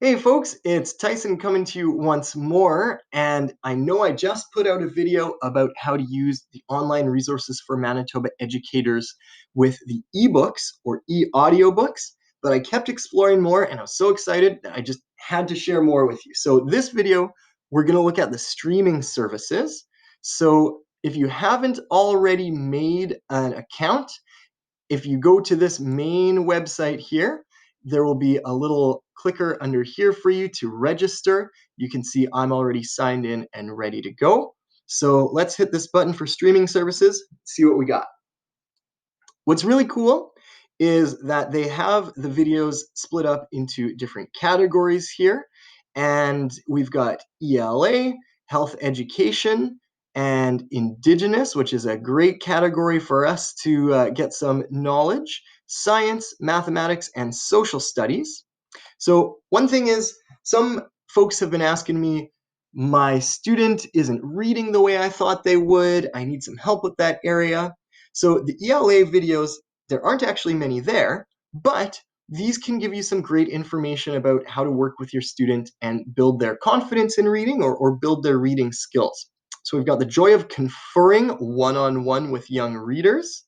Hey folks, it's Tyson coming to you once more, and I know I just put out a video about how to use the online resources for Manitoba educators with the ebooks or e-audiobooks, but I kept exploring more and I was so excited that I just had to share more with you. So this video, we're going to look at the streaming services. So if you haven't already made an account, if you go to this main website here, there will be a little clicker under here for you to register. You can see I'm already signed in and ready to go. So let's hit this button for streaming services, see what we got. What's really cool is that they have the videos split up into different categories here. And we've got ELA, health education, and Indigenous, which is a great category for us to get some knowledge, science, mathematics, and social studies. So one thing is, some folks have been asking me, my student isn't reading the way I thought they would. I need some help with that area. So the ELA videos, there aren't actually many there, but these can give you some great information about how to work with your student and build their confidence in reading or build their reading skills. So we've got the joy of conferring one-on-one with young readers.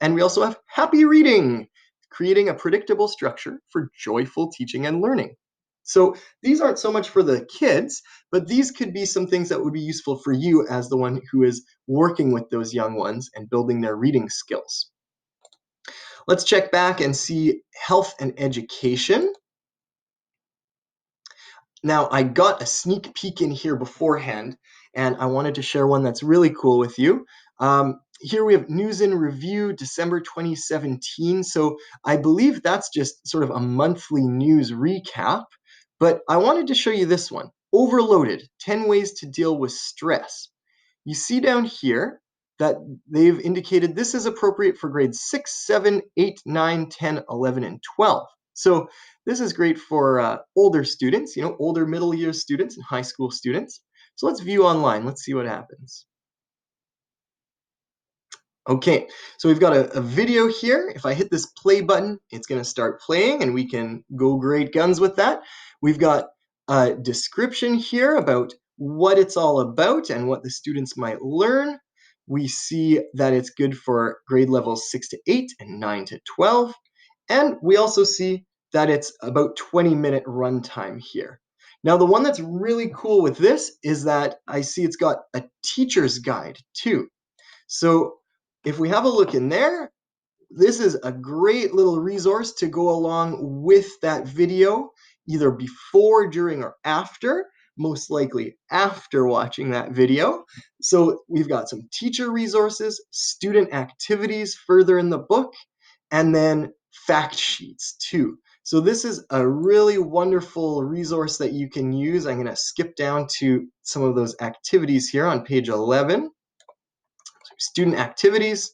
And we also have happy reading, creating a predictable structure for joyful teaching and learning. So these aren't so much for the kids, but these could be some things that would be useful for you as the one who is working with those young ones and building their reading skills. Let's check back and see health and education. Now, I got a sneak peek in here beforehand, and I wanted to share one that's really cool with you. Here we have News and Review, December 2017. So I believe that's just sort of a monthly news recap. But I wanted to show you this one, Overloaded, 10 Ways to Deal with Stress. You see down here that they've indicated this is appropriate for grades 6, 7, 8, 9, 10, 11, and 12. So this is great for older students, older middle year students and high school students. So let's view online. Let's see what happens. Okay, so we've got a video here. If I hit this play button, it's going to start playing and we can go great guns with that. We've got a description here about what it's all about and what the students might learn. We see that it's good for grade levels 6 to 8 and 9 to 12. And we also see that it's about 20-minute runtime here. Now, the one that's really cool with this is that I see it's got a teacher's guide too. So if we have a look in there, this is a great little resource to go along with that video, either before, during, or after, most likely after watching that video. So we've got some teacher resources, student activities further in the book, and then fact sheets too. So this is a really wonderful resource that you can use. I'm going to skip down to some of those activities here on page 11. Student activities.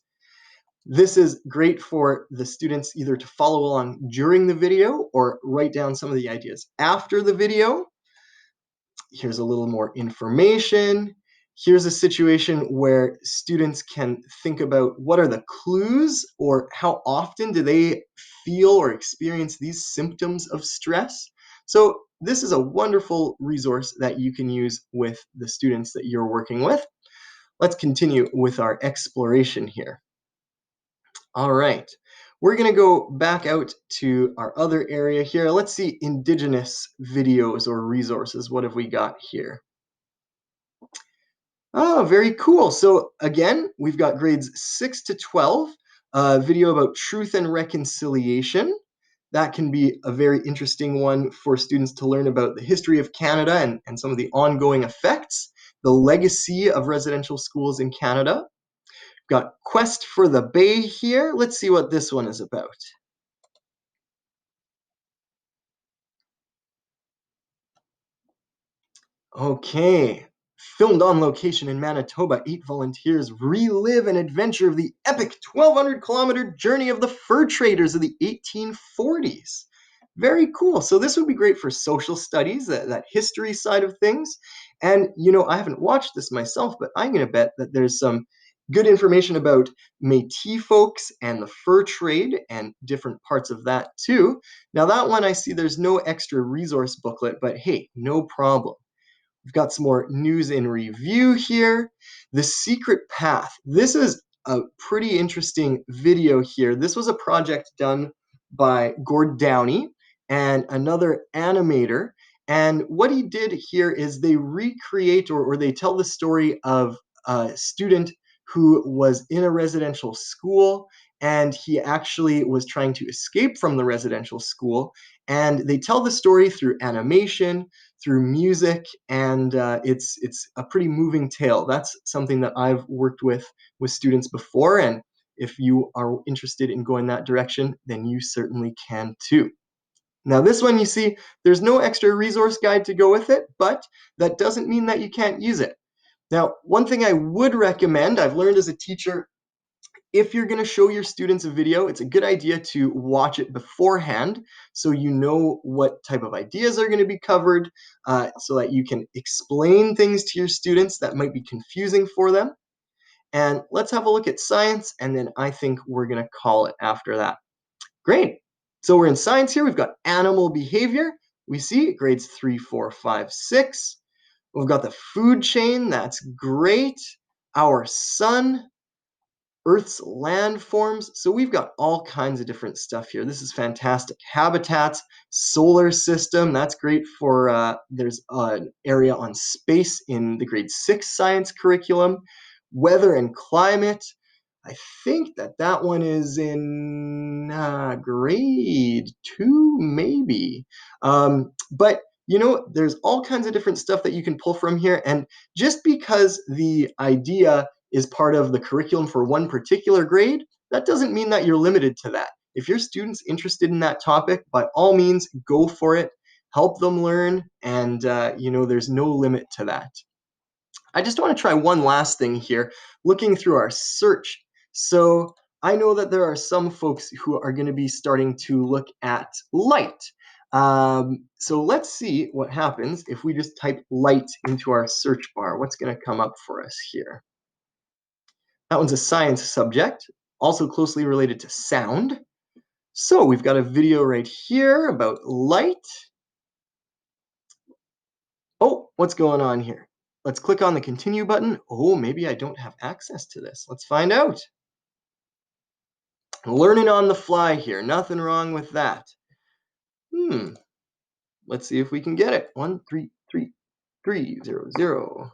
This is great for the students either to follow along during the video or write down some of the ideas after the video. Here's a little more information. Here's a situation where students can think about what are the clues or how often do they feel or experience these symptoms of stress. So this is a wonderful resource that you can use with the students that you're working with. Let's continue with our exploration here. All right, we're going to go back out to our other area here. Let's see Indigenous videos or resources. What have we got here? Oh, very cool. So again, we've got grades 6 to 12, a video about truth and reconciliation. That can be a very interesting one for students to learn about the history of Canada and some of the ongoing effects, the legacy of residential schools in Canada. Got Quest for the Bay here. Let's see what this one is about. Okay. Filmed on location in Manitoba, 8 volunteers relive an adventure of the epic 1,200-kilometer journey of the fur traders of the 1840s. Very cool. So this would be great for social studies, that history side of things. And, I haven't watched this myself, but I'm going to bet that there's some Good information about Métis folks and the fur trade and different parts of that too. Now that one I see there's no extra resource booklet, but hey, no problem. We've got some more news in review here. The Secret Path. This is a pretty interesting video here. This was a project done by Gord Downey and another animator. And what he did here is they recreate or they tell the story of a student who was in a residential school and he actually was trying to escape from the residential school. And they tell the story through animation, through music, and it's a pretty moving tale. That's something that I've worked with students before, and if you are interested in going that direction, then you certainly can too. Now this one you see, there's no extra resource guide to go with it, but that doesn't mean that you can't use it. Now, one thing I would recommend, I've learned as a teacher, if you're going to show your students a video, it's a good idea to watch it beforehand so you know what type of ideas are going to be covered, so that you can explain things to your students that might be confusing for them. And let's have a look at science, and then I think we're going to call it after that. Great. So we're in science here. We've got animal behavior. We see grades 3, 4, 5, 6. We've got the food chain. That's great. Our sun, Earth's landforms. So we've got all kinds of different stuff here. This is fantastic. Habitats, solar system. That's great for, there's an area on space in the grade 6 science curriculum. Weather and climate. I think that one is in grade 2, maybe. But there's all kinds of different stuff that you can pull from here. And just because the idea is part of the curriculum for one particular grade, that doesn't mean that you're limited to that. If your student's interested in that topic, by all means, go for it. Help them learn, and there's no limit to that. I just want to try one last thing here, looking through our search. So I know that there are some folks who are going to be starting to look at light. So let's see what happens if we just type light into our search bar. What's going to come up for us here? That one's a science subject, also closely related to sound. So we've got a video right here about light. Oh, what's going on here? Let's click on the continue button. Oh, maybe I don't have access to this. Let's find out. Learning on the fly here. Nothing wrong with that. Let's see if we can get it. 133300.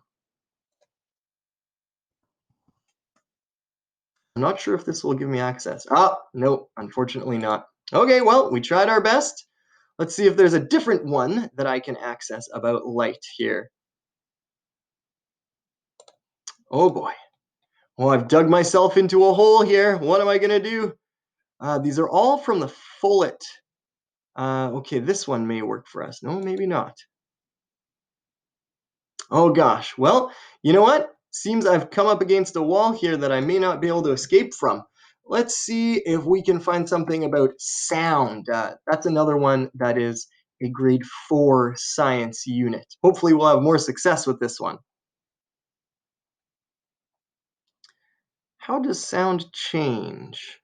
I'm not sure if this will give me access. No, unfortunately not. Okay, well, we tried our best. Let's see if there's a different one that I can access about light here. Oh boy. Well, I've dug myself into a hole here. What am I going to do? These are all from the Follett. Okay, this one may work for us. No, maybe not. Oh gosh. Well, you know what? Seems I've come up against a wall here that I may not be able to escape from. Let's see if we can find something about sound. That's another one that is a grade 4 science unit. Hopefully we'll have more success with this one. How does sound change?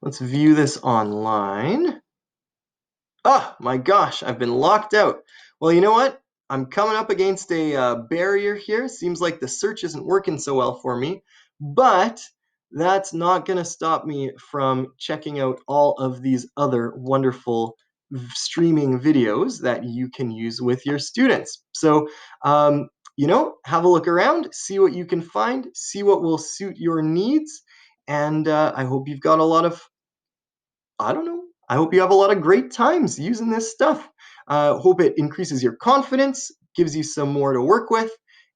Let's view this online. Oh my gosh, I've been locked out. Well, you know what? I'm coming up against a barrier here. Seems like the search isn't working so well for me, but that's not going to stop me from checking out all of these other wonderful streaming videos that you can use with your students. So, have a look around, see what you can find, see what will suit your needs, and I hope you've got a lot of I don't know. I hope you have a lot of great times using this stuff. Hope it increases your confidence, gives you some more to work with,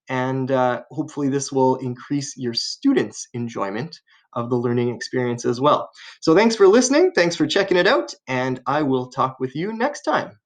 and hopefully this will increase your students' enjoyment of the learning experience as well. So thanks for listening. Thanks for checking it out, and I will talk with you next time.